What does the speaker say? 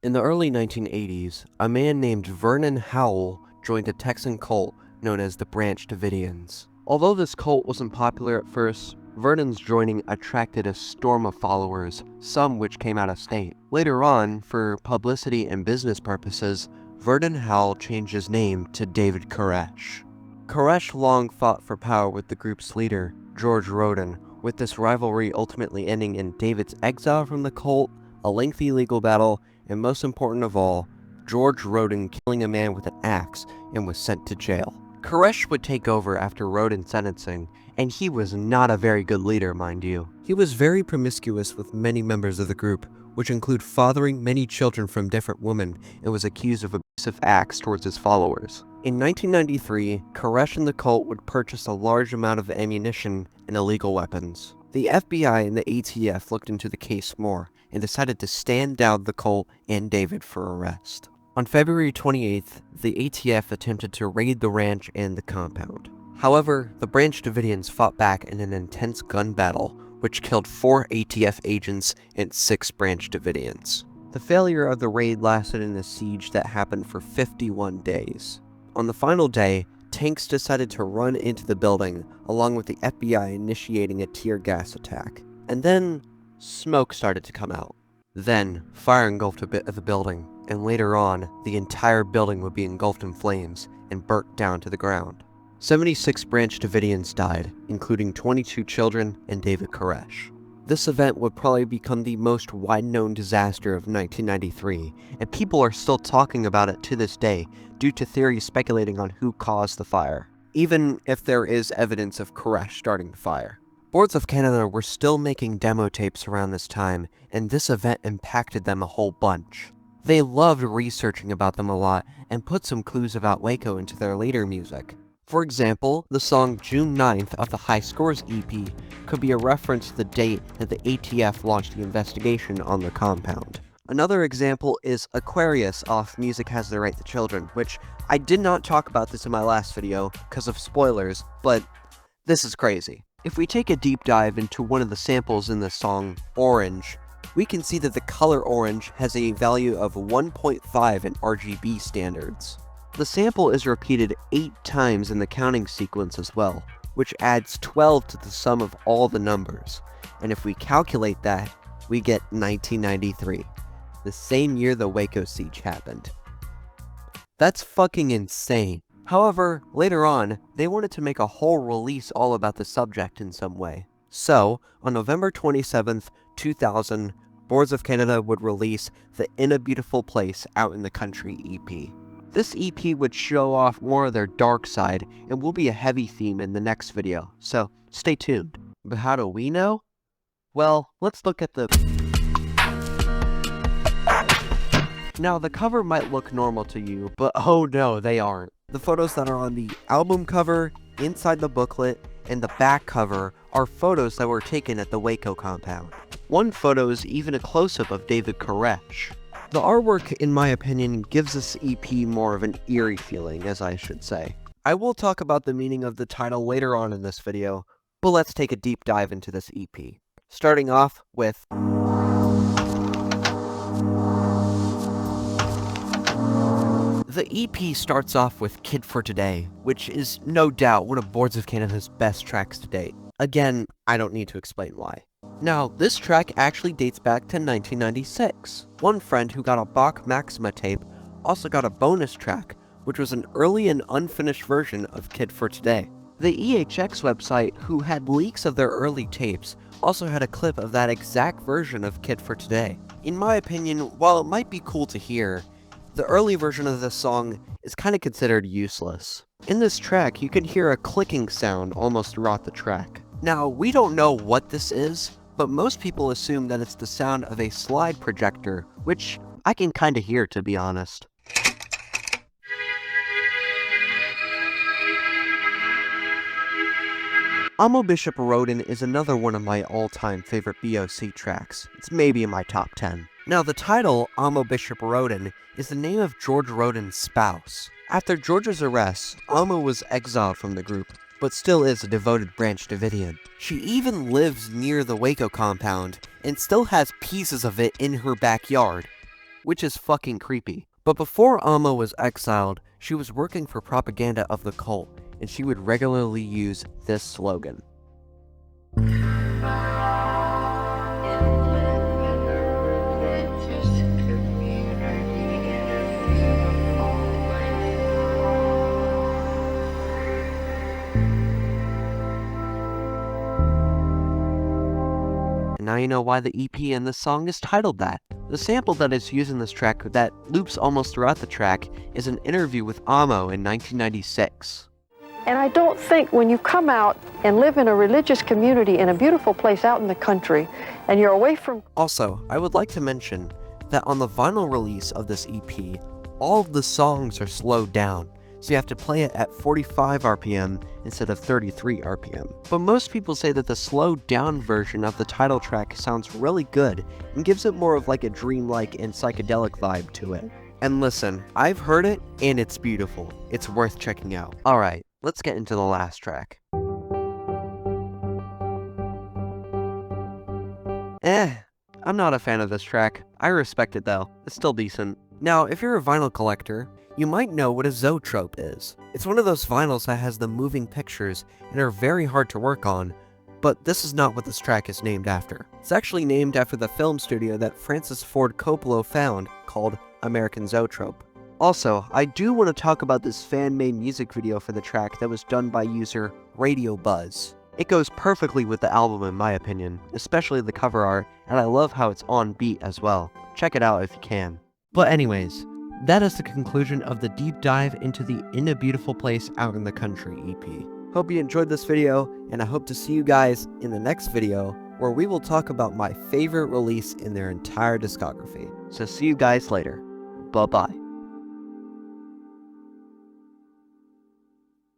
In the early 1980s, a man named Vernon Howell joined a Texan cult known as the Branch Davidians. Although this cult wasn't popular at first, Vernon's joining attracted a storm of followers, some which came out of state. Later on, for publicity and business purposes, Vernon Howell changed his name to David Koresh. Koresh long fought for power with the group's leader, George Roden, with this rivalry ultimately ending in David's exile from the cult, a lengthy legal battle, and most important of all, George Roden killing a man with an axe and was sent to jail. Koresh would take over after Roden's sentencing, and he was not a very good leader, mind you. He was very promiscuous with many members of the group, which include fathering many children from different women, and was accused of abusive acts towards his followers. In 1993, Koresh and the cult would purchase a large amount of ammunition and illegal weapons. The FBI and the ATF looked into the case more, and decided to stand down the cult and David for arrest. On February 28th, the ATF attempted to raid the ranch and the compound. However, the Branch Davidians fought back in an intense gun battle, which killed 4 ATF agents and 6 Branch Davidians. The failure of the raid lasted in a siege that happened for 51 days. On the final day, tanks decided to run into the building, along with the FBI initiating a tear gas attack. And then, smoke started to come out. Then, fire engulfed a bit of the building, and later on, the entire building would be engulfed in flames and burnt down to the ground. 76 Branch Davidians died, including 22 children and David Koresh. This event would probably become the most wide-known disaster of 1993, and people are still talking about it to this day due to theories speculating on who caused the fire, even if there is evidence of Koresh starting the fire. Boards of Canada were still making demo tapes around this time, and this event impacted them a whole bunch. They loved researching about them a lot, and put some clues about Waco into their later music. For example, the song June 9th of the High Scores EP could be a reference to the date that the ATF launched the investigation on the compound. Another example is Aquarius off Music Has the Right to Children, which I did not talk about this in my last video because of spoilers, but this is crazy. If we take a deep dive into one of the samples in the song, Orange, we can see that the color orange has a value of 1.5 in RGB standards. The sample is repeated 8 times in the counting sequence as well, which adds 12 to the sum of all the numbers. And if we calculate that, we get 1993, the same year the Waco siege happened. That's fucking insane. However, later on, they wanted to make a whole release all about the subject in some way. So, on November 27th, 2000, Boards of Canada would release the In a Beautiful Place Out in the Country EP. This EP would show off more of their dark side and will be a heavy theme in the next video, so stay tuned. But how do we know? Well, let's look at the... Now, the cover might look normal to you, but oh no, they aren't. The photos that are on the album cover, inside the booklet, and the back cover are photos that were taken at the Waco compound. One photo is even a close-up of David Koresh. The artwork, in my opinion, gives this EP more of an eerie feeling, as I should say. I will talk about the meaning of the title later on in this video, but let's take a deep dive into this EP. Starting off with... The EP starts off with Kid for Today, which is no doubt one of Boards of Canada's best tracks to date. Again, I don't need to explain why. Now, this track actually dates back to 1996. One friend who got a Bach Maxima tape also got a bonus track, which was an early and unfinished version of Kid for Today. The EHX website, who had leaks of their early tapes, also had a clip of that exact version of Kid for Today. In my opinion, while it might be cool to hear, the early version of this song is kind of considered useless. In this track, you can hear a clicking sound almost throughout the track. Now, we don't know what this is, but most people assume that it's the sound of a slide projector, which I can kinda hear, to be honest. Amo Bishop Roden is another one of my all-time favorite BOC tracks. It's maybe in my top 10. Now, the title, Amo Bishop Roden, is the name of George Roden's spouse. After George's arrest, Amo was exiled from the group, but still is a devoted Branch Davidian. She even lives near the Waco compound, and still has pieces of it in her backyard. which is fucking creepy. But before Alma was exiled, she was working for propaganda of the cult, and she would regularly use this slogan. Now you know why the EP in this song is titled that. The sample that is used in this track that loops almost throughout the track is an interview with Amo in 1996. And I don't think when you come out and live in a religious community in a beautiful place out in the country, and you're away from... Also, I would like to mention that on the vinyl release of this EP, all of the songs are slowed down, so you have to play it at 45 RPM instead of 33 RPM. But most people say that the slowed down version of the title track sounds really good and gives it more of like a dreamlike and psychedelic vibe to it. And listen, I've heard it and it's beautiful. It's worth checking out. Alright, let's get into the last track. I'm not a fan of this track. I respect it though. It's still decent. Now, if you're a vinyl collector, you might know what a zoetrope is. It's one of those vinyls that has the moving pictures and are very hard to work on, but this is not what this track is named after. It's actually named after the film studio that Francis Ford Coppola found, called American Zoetrope. Also, I do want to talk about this fan-made music video for the track that was done by user Radio Buzz. It goes perfectly with the album in my opinion, especially the cover art, and I love how it's on beat as well. Check it out if you can. But anyways, that is the conclusion of the deep dive into the In a Beautiful Place Out in the Country EP. Hope you enjoyed this video, and I hope to see you guys in the next video, where we will talk about my favorite release in their entire discography. So see you guys later. Bye-bye.